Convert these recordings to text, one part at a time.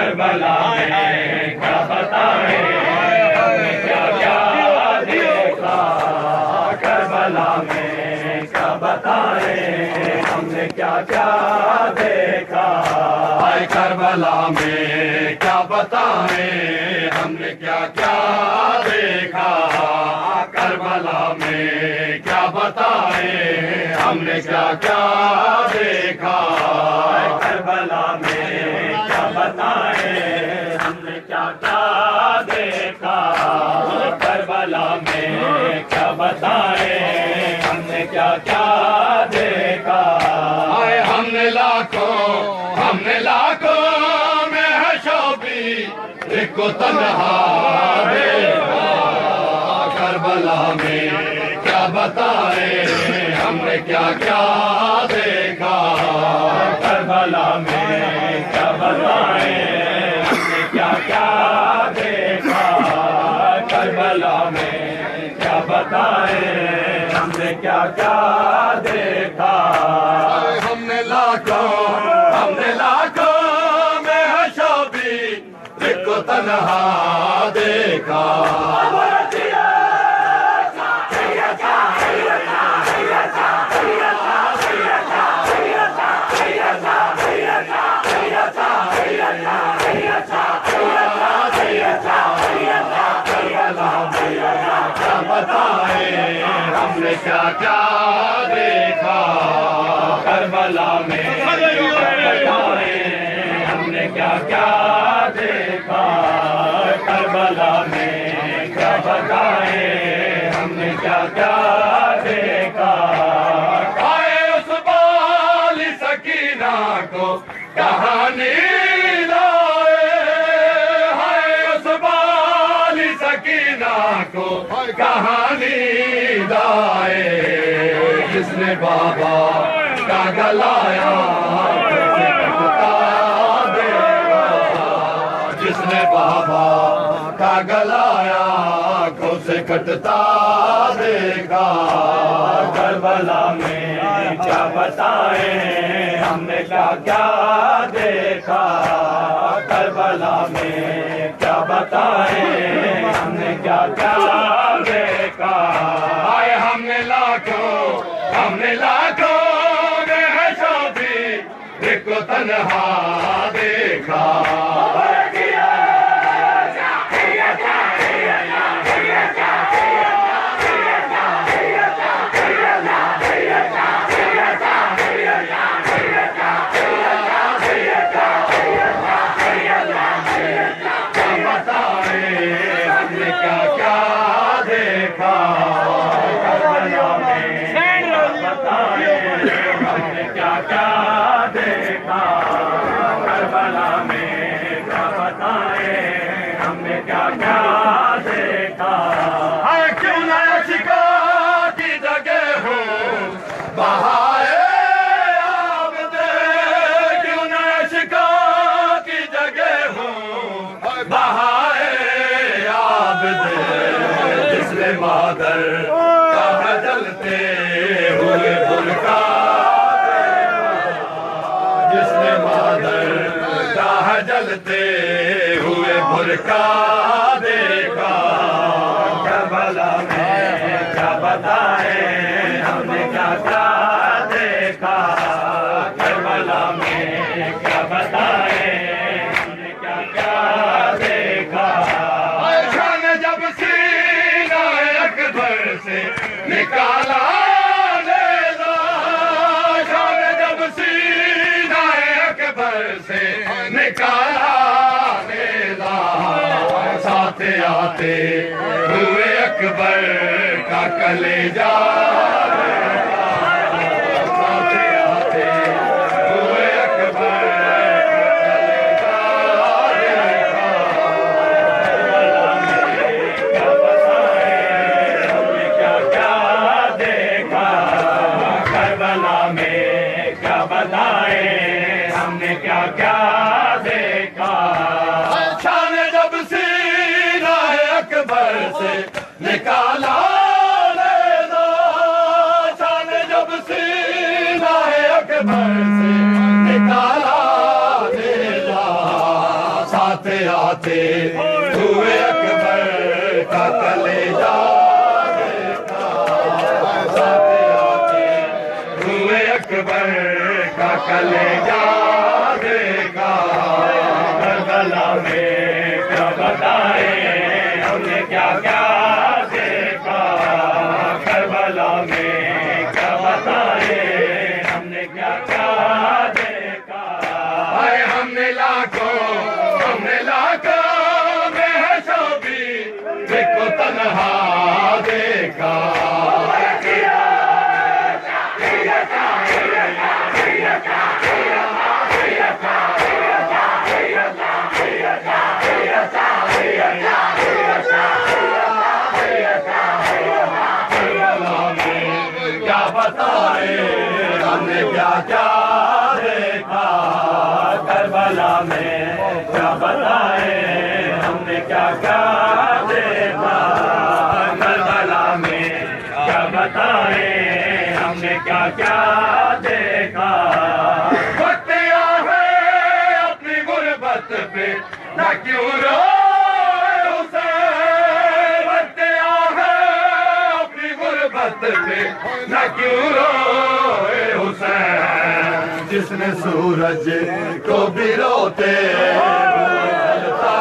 Karbala में क्या बताएं हमने क्या क्या देखा, करबला में क्या बताएं हमने क्या क्या देखा, हाय करबला में क्या बताएं हमने क्या क्या देखा, करबला में क्या बताएं हमने क्या क्या देखा, करबला में क्या बताएं हमने क्या क्या देखा, करबला में क्या बताएं हमने क्या क्या देखा, हाय हमने लाखों में है शोबी को तन्हा देखा, करबला में क्या बताएं हमने क्या क्या देखा, करबला में क्या बताएं हमने क्या क्या देखा, करबला में क्या बताएं हमने क्या क्या देखा, हमने लाखों में है शोबी को तन्हा देखा, क्या बताएं हमने क्या क्या देखा, करबला में बताएं हमने क्या क्या देखा, करबला में क्या बताएं हमने क्या क्या देखा, आए उस बाली सकीना को कहानी को कहानी दाए, जिसने बाबा का गलाया जिसने बाबा का गलाया आंखों से कटता देखा, करबला में क्या बताएं हमने क्या क्या देखा, करबला में क्या बताएं हमने क्या क्या देखा, आए हमने लाखों में है शोबी को तन्हा देखा, मादर का जलते हुए बुलका, जिसने मादर का जलते हुए बुलका देखा, करबला में क्या बताएं हमने क्या क्या देखा, करबला में क्या बताएं हमने क्या क्या देखा, जब से निकाला शान जब सीना अकबर से निकाला साथ आते हुए अकबर का कलेजा, साथ आते हुए अकबर हमने क्या क्या देखा, शान जब सीना अकबर से निकाला शान जब सीना अकबर से निकाला साथ आते हुए अकबर का कलेजा देखा, साथ आते हुए अकबर का कलेजा देखा। करबला में क्या बताए हमने क्या क्या देखा, करबला में क्या बताए हमने क्या क्या देखा। हाय हमने लाखों में है शोभी देखो तन्हा देखा। क्या बताए हमने क्या क्या देखा, करबला में क्या बताए हमने क्या क्या देखा, करबला में क्या बताए हमने क्या क्या देखा। वक्त आया है अपनी गुर्बत पे न क्यों रोए हुसैन, वक्त आया है अपनी गुर्बत पे न क्यों रोए हुसैन। जिसने सूरज को भी रोते ढलता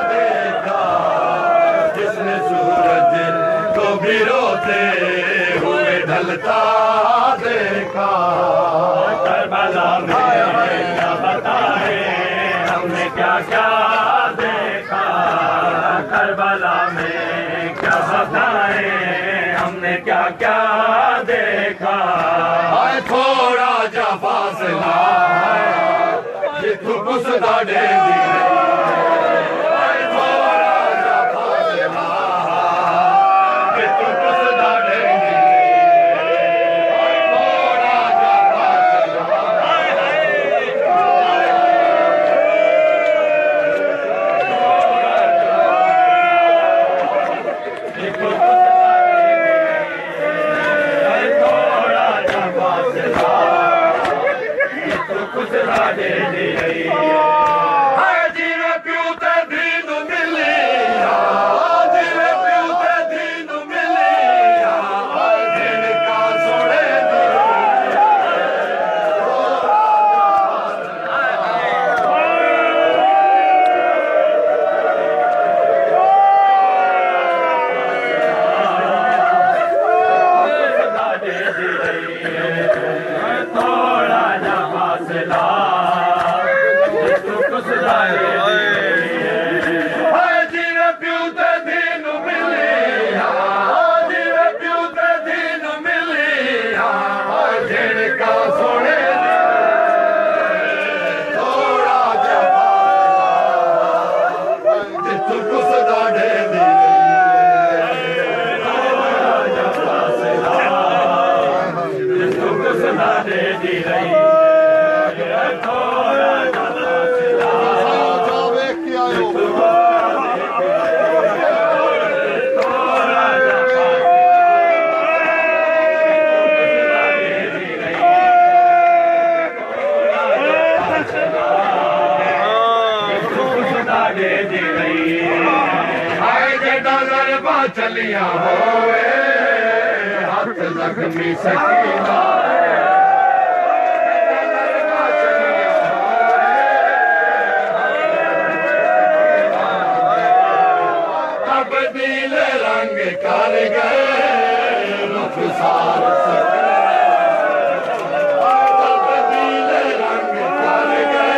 देखा, जिसने सूरज को भी रोते हुए ढलता देखा। करबला में क्या बताए हमने क्या क्या देखा, करबला में क्या बताए हमने क्या क्या देखा। हाय थोड़ा जा फासला जिथु पुसदा डेंदी, हाय थोड़ा जा फासला जिथु पुसदा डेंदी, हाय थोड़ा जा फासला। चलिया होए हाथ जख्मी सकीना, तब्दील रंग कर गए रुखसार तब्दील रंग कर गए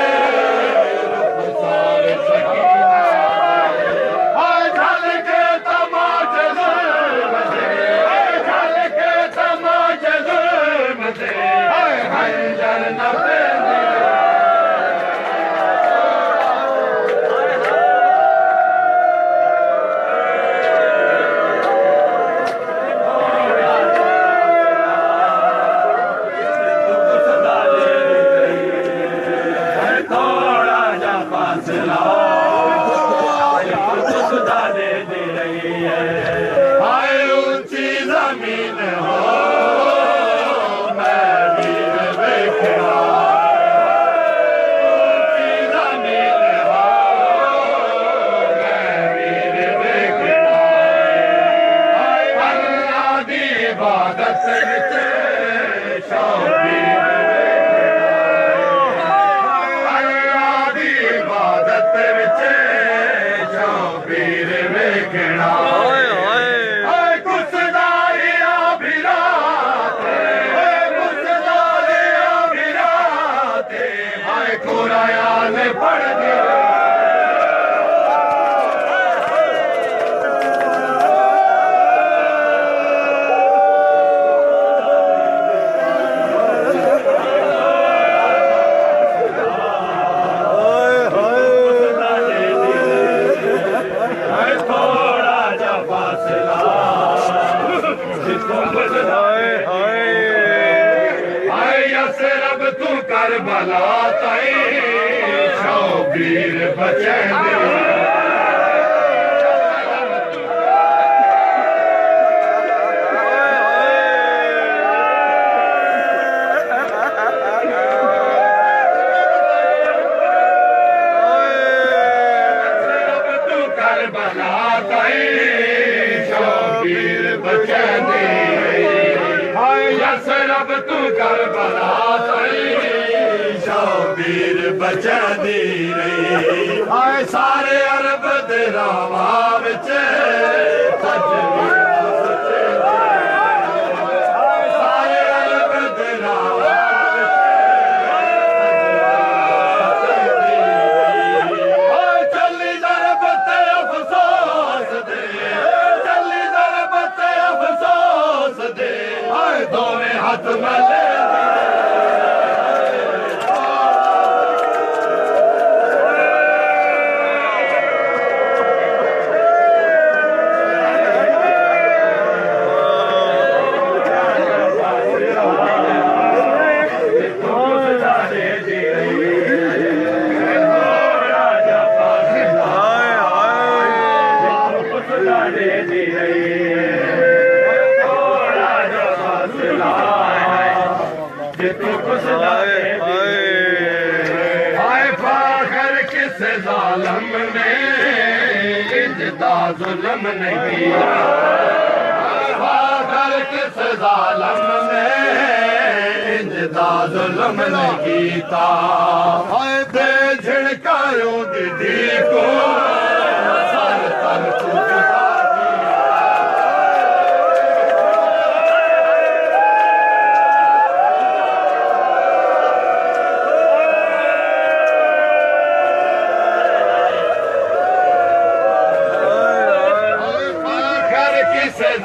रुखसार सकीना। झलके तमाचे जुल्म दे, झलके तमाचे जुल्म दे, खंजर न पेंदे। करबला ताई शौबीर बचन रब तू करबला शौबीर बचा दी रही हाय सारे अरब दे रावा विच सारे अरब दे रावा चली दरब ते अफसोस दे चली दरब ते अफसोस दे हाय दोवें हाथ मले जुल्म नहीं किया किस जालम ने इंजदा जुल्म नहीं कीता दे झिड़कायो दीदी को सर तर तुझ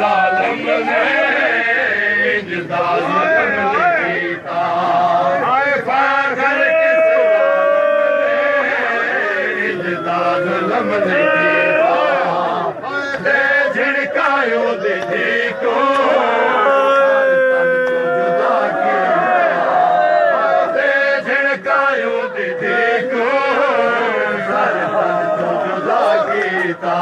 जालम ने इंजदा जुल्म नहीं कीता आए फाखर किस इंजदा जुल्म नहीं कीता दे झिड़कायो दीदी को जुदा किया दे झिड़कायो दीदी को सर तन जुदा कीता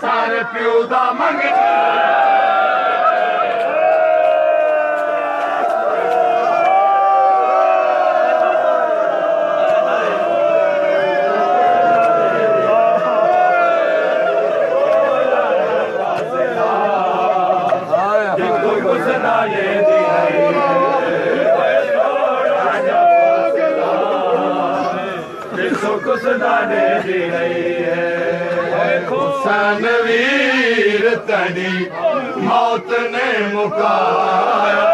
सारे प्यो दा मंग हुसैन वीर तड़ी मौत ने मुकाया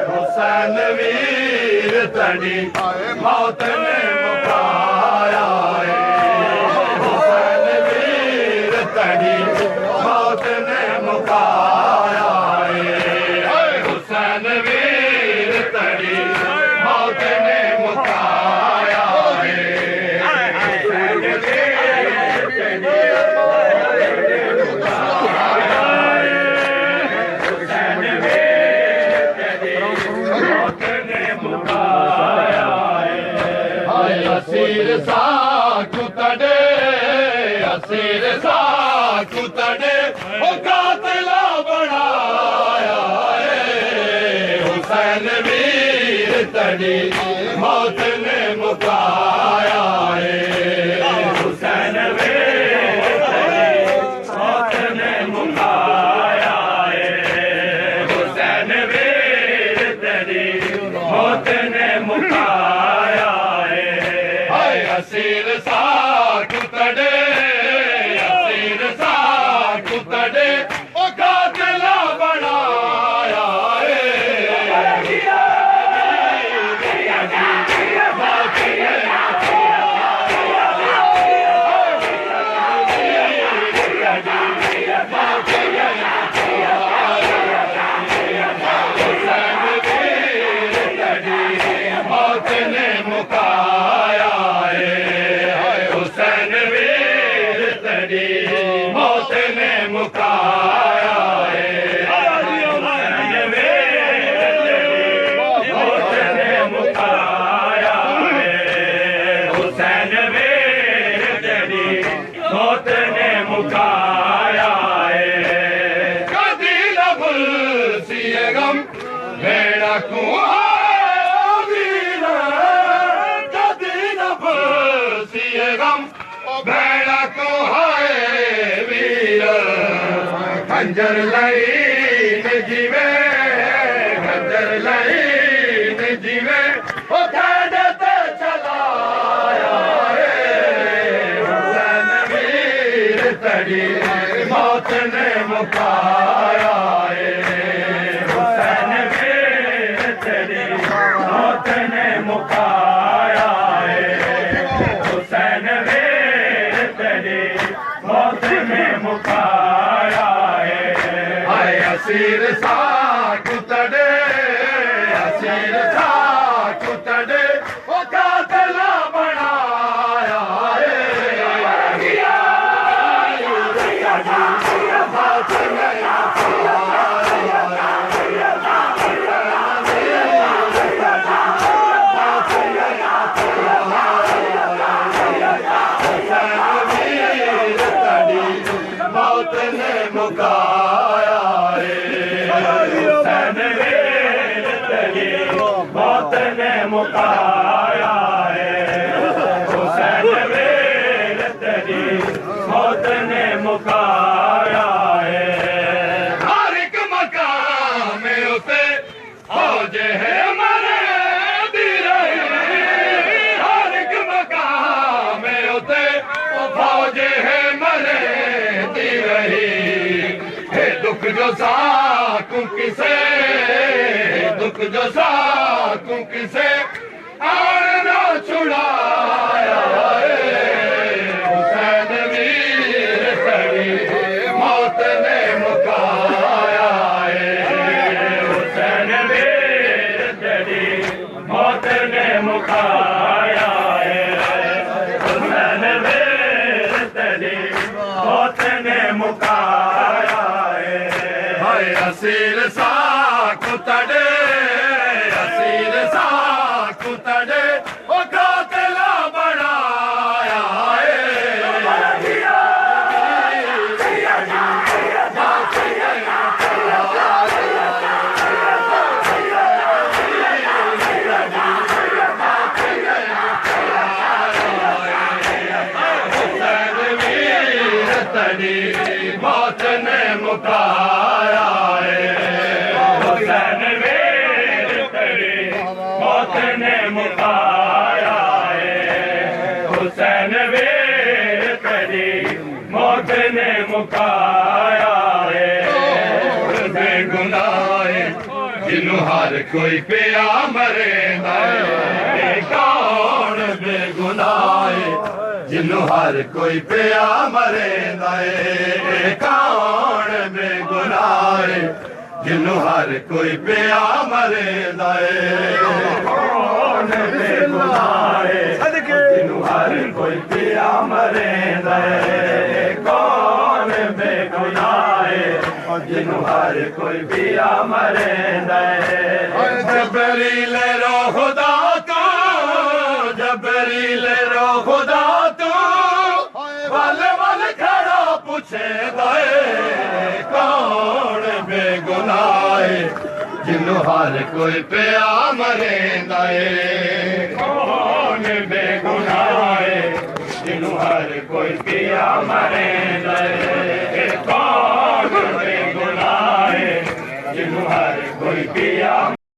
हुसैन वीर तड़ी मौत ने मुकाया हुसैन वीर तड़ी मौत ने मुकाया हुसैन वीर तड़ी मौत ने मुकाया असीर साकू तड़े असीर साकू तड़े ओ कातिला बनाया हुसैन वीर तड़ी मौत ने मुकाया हुसैन वीर मौत ने मुकाया हुसैन वीर तड़ी मौत ने मुकाया असीर साकू तड़े असीर साकू तड़े ओ कातिला बनाया मौत ने सीए गम भेड़ा को वीर कदी न सीए गम भेड़ा को हाय वीर खंजर लई जीवे खंजर लई जीवे ओ ठाडे ते चलाया हुसैन वीर तेरी मौत ने मुकाया हुसैन वीर तेरी मौत ने मुकाया हुसैन वीर तेरी मौत ने मुकाया हाय असीर सा कुतड़े असीर सा कुतड़े ओ कातला बनाया मौत ने मुकाया हुसैन वीर तेरी मौत ने मुकाया हुसैन वीर तेरी मौत ने मुकाया हर एक मकाम में उसे फौज है मरे दी रही हर एक मकाम में उसे फौज है मरे दी रही हे दुख जो साकू किसे दुख जो साकू किसे और ना छुड़ाया हुसैन वीर तेरी मौत ने मुकाया हुसैन वीर तेरी मौत ने मुकाया हुसैन वीर तेरी मौत ने मुकाया हाय असीर सा कुतड़े असीर सा कुतड़े ओ कातला बनाया हुसैन वीर तेरी मौत ने मुकाया हुसैन वीर तेरी मौत ने मुकाया हुसैन वीर तेरी मौत ने मुकाया बेगुनाह जिन्हों हर कोई पिया मरेंदा कौन बेगुनाह जिन्हों हर कोई पिया मरेंदा कौन बेगुनाह जिन्हों हर कोई पिया मरेंदा कौन बेगुनाह जिन्हों हर कोई पिया मरेंदा कौन बेगुनाह जिन्हों हर कोई पिया मरेंदा जबरील रो खुदा तू जबरील रो खुदा तू वल वल खड़ा पूछे कौन बेगुनाह जिन्हों हर कोई पिया मरेंदा कौन बेगुनाह जिन्हों हर कोई पिया मरेंदा कौन बेगुनाह जिन्हों हर कोई पिया